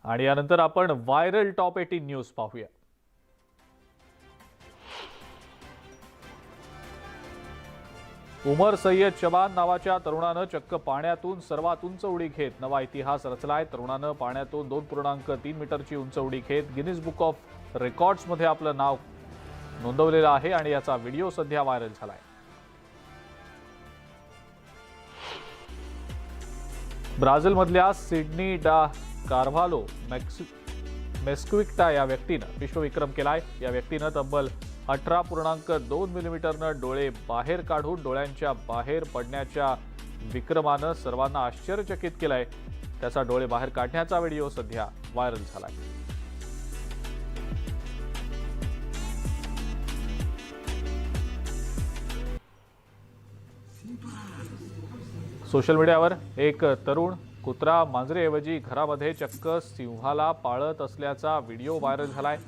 आणि यानंतर आपण व्हायरल टॉप 18 न्यूज पाहूया। उमर सय्यद शबान नावाच्या तरुणानं चक्क पाण्यातून सर्वात उंच उडी घेत नवा इतिहास रचलाय। तरुणानं पाण्यातून 2.3 मीटरची उंच उडी घेत गिनीज बुक ऑफ रेकॉर्ड्समध्ये आपलं नाव नोंदवलेलं आहे आणि याचा व्हिडिओ सध्या व्हायरल झालाय। ब्राझीलमधल्या सिडनी डा कार्व्हालो मेस्क्विक्टा या व्यक्तीनं विश्वविक्रम केलाय। या व्यक्तीनं तब्बल 18.2 मिलीमीटरनं डोळे बाहेर काढून डोळ्यांच्या बाहेर पडण्याच्या विक्रमानं सर्वांना आश्चर्यचकित केलंय। त्याचा डोळे बाहेर काढण्याचा व्हिडिओ सध्या व्हायरल झालाय। सोशल मीडियावर एक तरुण कुत्रा मांजरेऐवजी घरामध्ये चक्क सिंहाला पाळत असल्याचा व्हिडिओ व्हायरल झालाय।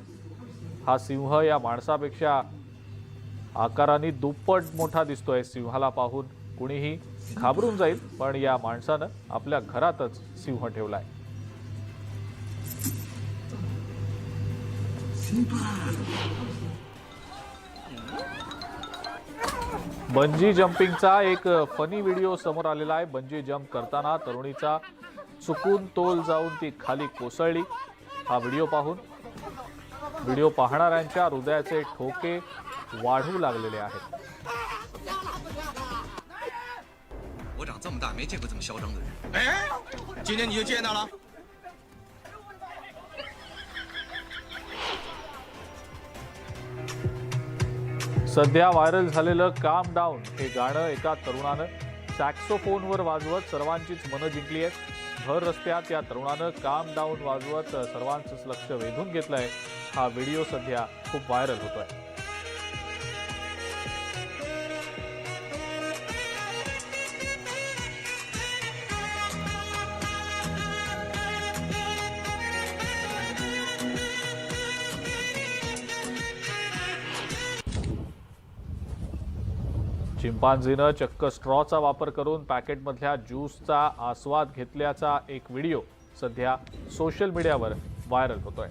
हा सिंह या माणसापेक्षा आकाराने दुप्पट मोठा दिसतोय। सिंहाला पाहून कुणीही घाबरून जाईल, पण या माणसानं आपल्या घरातच सिंह ठेवलाय। बंजी जंपिंगचा एक फनी व्हिडिओ समोर आलेला आहे। बंजी जंप करताना तरुणीचा चुकून तोल जाऊन ती खाली कोसळली। हा व्हिडिओ पाहणाऱ्यांच्या हृदयाचे ठोके वाढू लागलेले आहेत। सध्या व्हायरल झालेलं काम डाऊन हे गाणं एका तरुणानं सॅक्सोफोनवर वाजवत सर्वांचीच मनं जिंकली आहेत। भर रस्त्यात या तरुणानं काम डाऊन वाजवत सर्वांचंच लक्ष वेधून घेतलंय। हा व्हिडिओ सध्या खूप व्हायरल होतोय। चिंपांझीनं चक्क स्ट्रॉचा वापर करून पॅकेटमधल्या ज्यूसचा आस्वाद घेतल्याचा एक व्हिडिओ सध्या सोशल मीडियावर व्हायरल होतोय।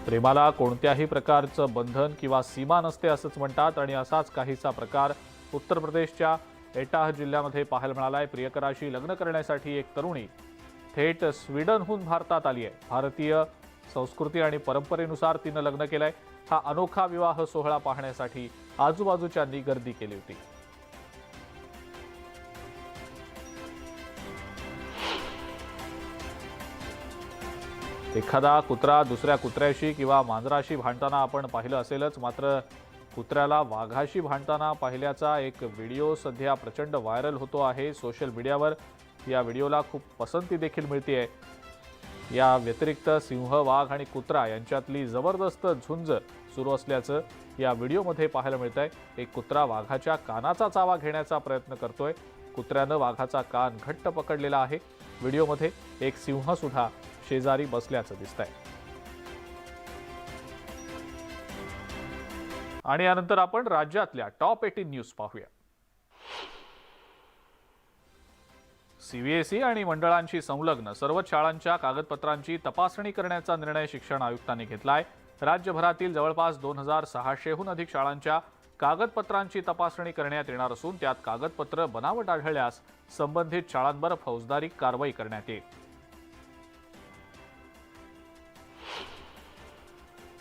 प्रेमाला कोणत्याही प्रकारचं बंधन किंवा सीमा नसते असंच म्हणतात आणि असाच काहीसा प्रकार उत्तर प्रदेशच्या एटाह जिल्ह्यामध्ये पाहायला मिळालाय। प्रियकराशी लग्न करण्यासाठी एक तरुणी थेट स्वीडनहून भारतात आली आहे। भारतीय संस्कृती आणि परंपरेनुसार तिनं लग्न केलंय। हा अनोखा विवाह सोहळा पाहण्यासाठी आजूबाजूच्यांनी गर्दी केली होती। एखादा कुत्रा दुसऱ्या कुत्र्याशी किंवा मांजराशी भांडताना आपण पाहिलं असेलच, मात्र कुत्र्याला वाघाशी भांडताना पाहिल्याचा एक व्हिडिओ सध्या प्रचंड व्हायरल होतो आहे सोशल मीडियावर। या व्हिडिओला खूप पसंती देखील मिळतेय। या व्यतिरिक्त सिंह, वाघ आणि कुत्रा यांच्यातली जबरदस्त झुंज सुरू असल्याचं या व्हिडिओमध्ये पाहायला मिळतंय। एक कुत्रा वाघाच्या कानाचा चावा घेण्याचा प्रयत्न करतोय। कुत्र्यानं वाघाचा कान घट्ट पकडलेला आहे। व्हिडिओमध्ये एक सिंह सुद्धा शेजारी बसल्याचं दिसतंय। आणि यानंतर आपण राज्यातल्या टॉप 18 न्यूज पाहूया। सीबीएसई आणि मंडळांशी संलग्न सर्वच शाळांच्या कागदपत्रांची तपासणी करण्याचा निर्णय शिक्षण आयुक्तांनी घेतलाय। राज्यभरातील जवळपास 2600हून अधिक शाळांच्या कागदपत्रांची तपासणी करण्यात येणार असून त्यात कागदपत्र बनावट आढळल्यास संबंधित शाळांवर फौजदारी कारवाई करण्यात येईल।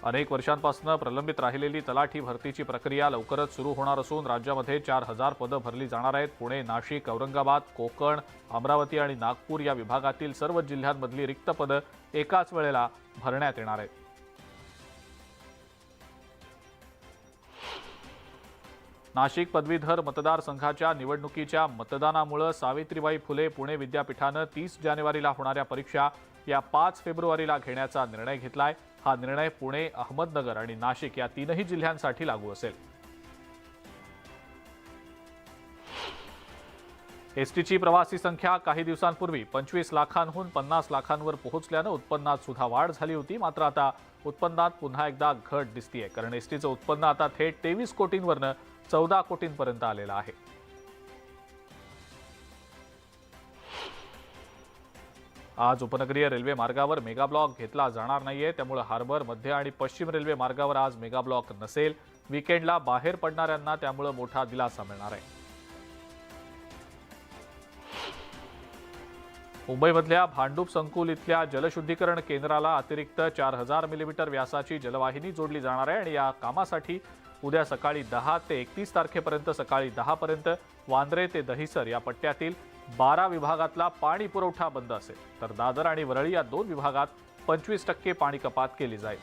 अनेक वर्षांपासून प्रलंबित राहिलेली तलाठी भरतीची प्रक्रिया लवकरच सुरू होणार असून राज्यामध्ये 4000 पदं भरली जाणार आहेत। पुणे, नाशिक, औरंगाबाद, कोकण, अमरावती आणि नागपूर या विभागातील सर्व जिल्ह्यांमधली रिक्त पदं एकाच वेळेला भरण्यात येणार आहेत। नाशिक पदवीधर मतदारसंघाच्या निवडणुकीच्या मतदानामुळे सावित्रीबाई फुले पुणे विद्यापीठानं 30 जानेवारीला होणाऱ्या परीक्षा या 5 फेब्रुवारीला घेण्याचा निर्णय घेतलाय। हा निर्णय पुणे, अहमदनगर आणि नाशिक या तीनही जिल्ह्यांसाठी लागू असेल। एसटीची प्रवासी संख्या काही दिवसांपूर्वी 25 लाखांहून 50 लाखांवर पोहोचल्यानं उत्पन्नात सुद्धा वाढ झाली होती. मात्र आता उत्पन्नात पुन्हा एकदा घट दिसतीये, कारण एसटीचं उत्पन्न आता थेट 23 कोटींवरनं 14 कोटींपर्यंत आलेलं आहे. आज उपनगरीय रेल्वे मार्गावर मेगा ब्लॉक घेतला जाणार नाहीये, त्यामुळे हार्बर, मध्य आणि पश्चिम रेल्वे मार्गावर आज मेगा ब्लॉक नसेल. वीकेंडला बाहेर पडणाऱ्यांना त्यामुळे मोठा दिलासा मिळणार आहे. मुंबईमधल्या भांडूप संकुल इथल्या जलशुद्धीकरण केंद्राला अतिरिक्त 4000 मिलीमीटर व्यासाची जलवाहिनी जोडली जाणार आहे आणि या कामासाठी उद्या सकाळी 10 ते 31 तारखेपर्यंत सकाळी 10 पर्यंत वांद्रे ते दहिसर या पट्ट्यातील 12 विभागातला पाणी पुरवठा बंद असेल, तर दादर आणि वरळी या 2 विभागात 25% पाणी कपात केली जाईल.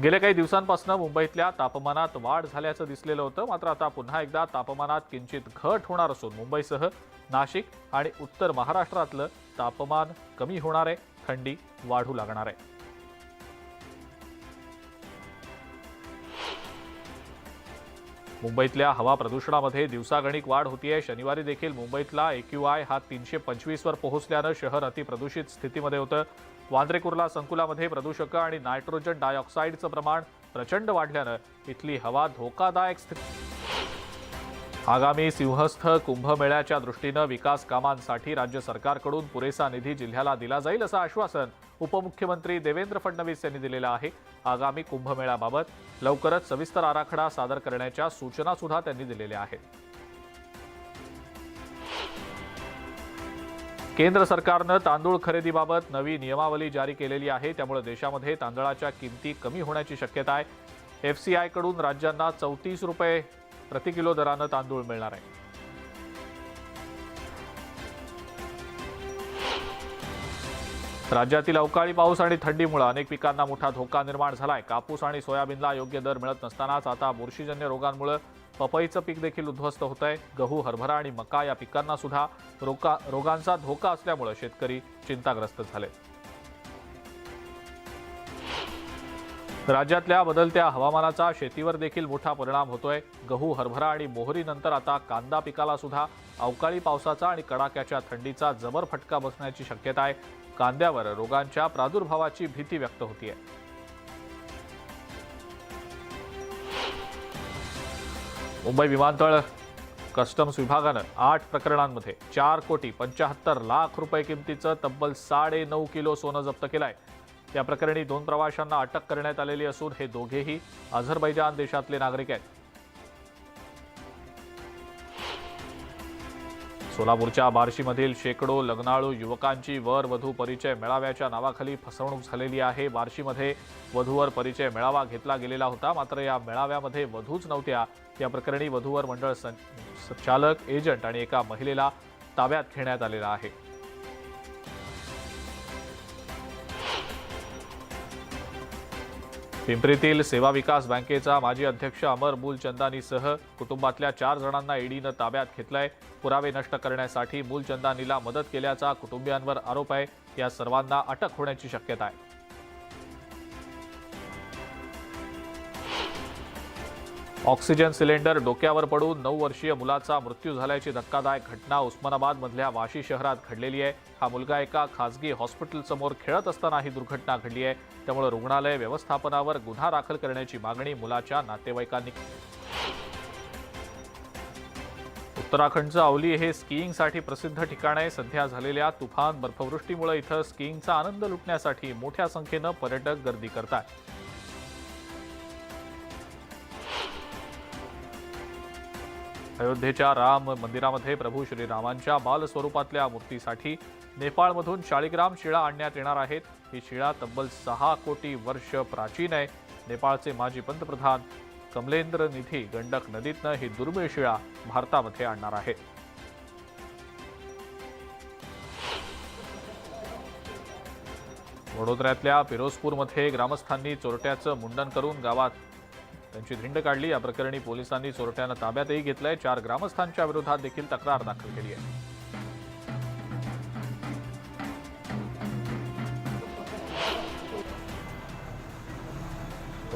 गेल्या काही दिवसांपासून मुंबईतल्या तापमानात वाढ झाल्याचं दिसलेलं होतं. मात्र आता पुन्हा एकदा तापमानात किंचित घट होणार असून मुंबईसह नाशिक आणि उत्तर महाराष्ट्रातलं तापमान कमी होणार आहे, थंडी वाढू लागणार आहे. मुंबईतल्या हवा प्रदूषणामध्ये दिवसागणिक वाढ होतीये. शनिवारी देखील मुंबईतला AQI हा 325 वर पोहोचल्यानं शहर अतिप्रदूषित स्थितीमध्ये होतं. वांद्रे कुर्ला संकुलामध्ये प्रदूषकं आणि नायट्रोजन डायऑक्साईडचं प्रमाण प्रचंड वाढल्यानं इथली हवा धोकादायक स्थिती. आगामी सिंहस्थ कुंभमेळ्याच्या दृष्टीनं विकास कामांसाठी राज्य सरकारकडून पुरेसा निधी जिल्ह्याला दिला जाईल असं आश्वासन उपमुख्यमंत्री देवेंद्र फडणवीस यांनी दिलेलं आहे. आगामी कुंभमेळ्याबाबत लवकरच सविस्तर आराखडा सादर करण्याच्या सूचना सुद्धा त्यांनी दिलेल्या आहेत. केंद्र सरकारनं तांदूळ खरेदीबाबत नवी नियमावली जारी केलेली आहे, त्यामुळे देशामध्ये तांदळाच्या किमती कमी होण्याची शक्यता आहे. FCI कडून राज्यांना 34 रुपये प्रति किलो दरानं तांदूळ मिळणार आहे. राज्यातील अवकाळी पाऊस आणि थंडीमुळे अनेक पिकांना मोठा धोका निर्माण झालाय. कापूस आणि सोयाबीनला योग्य दर मिळत नसतानाच आता बुरशीजन्य रोगांमुळे पपईचं पीक देखील उद्ध्वस्त होत आहे. गहू, हरभरा आणि मका या पिकांना सुद्धा रोगांचा धोका असल्यामुळे शेतकरी चिंताग्रस्त झाले. राज्यातल्या बदलत्या हवामानाचा शेतीवर देखील मोठा परिणाम होतोय. गहू, हरभरा आणि मोहरीनंतर आता कांदा पिकाला सुद्धा अवकाळी पावसाचा आणि कडाक्याच्या थंडीचा जबर फटका बसण्याची शक्यता आहे. कांद्यावर रोगांच्या प्रादुर्भावाची भीती व्यक्त होतीये. मुंबई विमानतळ कस्टम्स विभागानं 8 प्रकरणांमध्ये 4,75,00,000 रुपये किमतीचं तब्बल 9.5 किलो सोनं जप्त केलंय. या प्रकरणी 2 प्रवाशांना अटक करण्यात आलेली असून हे दोघेही अझरबैजान देशातले नागरिक आहेत. सोलापूरच्या बार्शीमधील शेकडो लग्नाळू युवकांची वर-वधू परिचय मेळाव्याच्या नावाखाली फसवणूक झालेली आहे. बार्शीमध्ये वधूवर परिचय मेळावा घेतला गेलेला होता, मात्र या मेळाव्यामध्ये वधूच नव्हत्या. या प्रकरणी वधूवर मंडळ चालक, एजंट आणि एका महिलेला ताब्यात घेण्यात आलेला आहे. पिंपरीतील सेवा विकास बँकेचा माजी अध्यक्ष अमर मूलचंदानीसह कुटुंबातल्या 4 जणांना ईडीनं ताब्यात घेतलंय. पुरावे नष्ट करण्यासाठी मूलचंदानीला मदत केल्याचा कुटुंबियांवर आरोप आहे. या सर्वांना अटक होण्याची शक्यता आहे. ऑक्सिजन सिलेंडर डोक्यावर पडून 9 वर्षीय मुलाचा मृत्यू झाल्याची धक्कादायक घटना उस्मानाबादमधल्या वाशी शहरात घडलेली आहे. हा मुलगा एका खासगी हॉस्पिटलसमोर खेळत असताना ही दुर्घटना घडली आहे. त्यामुळे रुग्णालय व्यवस्थापनावर गुन्हा दाखल करण्याची मागणी मुलाच्या नातेवाईकांनी. उत्तराखंडचं औली हे स्कीइंगसाठी प्रसिद्ध ठिकाण आहे. सध्या झालेल्या तुफान बर्फवृष्टीमुळे इथं स्कीइंगचा आनंद लुटण्यासाठी मोठ्या संख्येनं पर्यटक गर्दी करतात. अयोध्येच्या राम मंदिरामध्ये प्रभू श्रीरामांच्या बाल स्वरूपातल्या मूर्तीसाठी नेपाळमधून शाळीग्राम शिळा आणण्यात येणार आहेत. ही शिळा तब्बल 6 कोटी वर्ष प्राचीन आहे. नेपाळचे माजी पंतप्रधान कमलेंद्र निधी गंडक नदीतनं ही दुर्मिळ शिळा भारतामध्ये आणणार आहेत. वडोदऱ्यातल्या फिरोजपूरमध्ये ग्रामस्थांनी चोरट्याचं मुंडन करून गावात त्यांची धिंड काढली. या प्रकरणी पोलिसांनी चोरट्यानं ताब्यातही घेतलंय. 4 ग्रामस्थांच्या विरोधात देखील तक्रार दाखल केली आहे.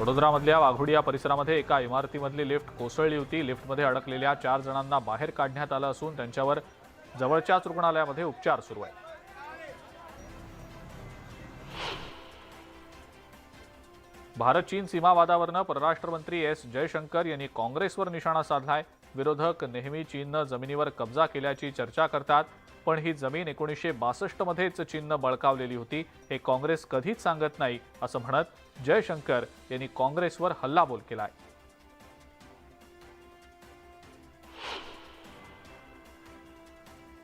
वडोदरामधल्या वाघोडिया परिसरामध्ये एका इमारतीमधली लिफ्ट कोसळली होती। लिफ्टमध्ये अडकलेल्या 4 जणांना बाहेर काढण्यात आलं असून त्यांच्यावर जवळच्याच रुग्णालयामध्ये उपचार सुरू आहेत। भारत चीन सीमा वादावरनं परराष्ट्र मंत्री एस जयशंकर यांनी काँग्रेसवर निशाणा साधलाय। विरोधक नेहमी चीननं जमिनीवर कब्जा केल्याची चर्चा करतात, पण ही जमीन 1962 मध्येच चीननं बळकावलेली होती, हे काँग्रेस कधीच सांगत नाही असं म्हणत जयशंकर यांनी काँग्रेसवर हल्लाबोल केलाय।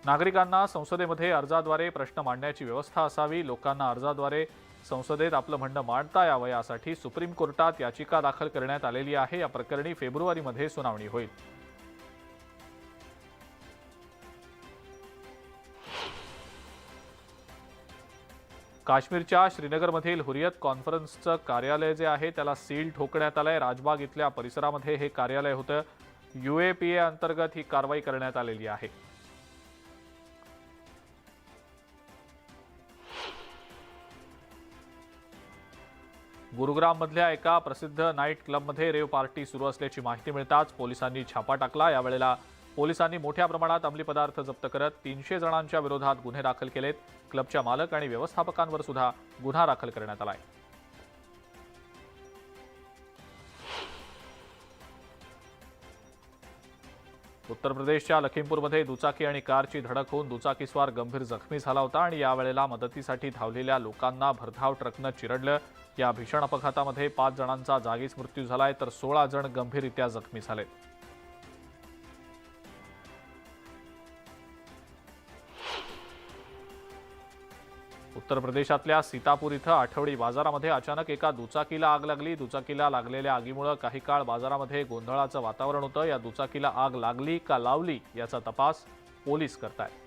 नागरिकांना संसदेमध्ये अर्जाद्वारे प्रश्न मांडण्याची व्यवस्था असावी। लोकांना अर्जाद्वारे संसदेत आपलं म्हणणं मांडता यावं यासाठी सुप्रीम कोर्टात याचिका दाखल करण्यात आलेली आहे। या प्रकरणी फेब्रुवारीमध्ये सुनावणी होईल। काश्मीरच्या श्रीनगरमधील हुरियत कॉन्फरन्सचं कार्यालय जे आहे त्याला सील ठोकण्यात आलंय। राजबाग इथल्या परिसरामध्ये हे कार्यालय होतं। UAPA अंतर्गत ही कारवाई करण्यात आलेली आहे। गुरुग्राममधल्या एका प्रसिद्ध नाईट क्लबमध्ये रेव पार्टी सुरू असल्याची माहिती मिळताच पोलिसांनी छापा टाकला। यावेळेला पोलिसांनी मोठ्या प्रमाणात अंमली पदार्थ जप्त करत 300 जणांच्या विरोधात गुन्हे दाखल केलेत। क्लबच्या मालक आणि व्यवस्थापकांवर सुद्धा गुन्हा दाखल करण्यात आलाय। उत्तर प्रदेशच्या लखीमपूरमध्ये दुचाकी आणि कारची धडक होऊन दुचाकीस्वार गंभीर जखमी झाला होता आणि यावेळेला मदतीसाठी धावलेल्या लोकांना भरधाव ट्रकनं चिरडलं। या भीषण अपघातामध्ये 5 जणांचा जागीच मृत्यू झालाय तर 16 जण गंभीररित्या जखमी झालेत। उत्तर प्रदेशातल्या सीतापूर इथं आठवडी बाजारामध्ये अचानक एका दुचाकीला आग लागली। दुचाकीला लागलेल्या आगीमुळे काही काळ बाजारामध्ये गोंधळाचं वातावरण होतं। या दुचाकीला आग लागली का लावली याचा तपास पोलीस करतायत।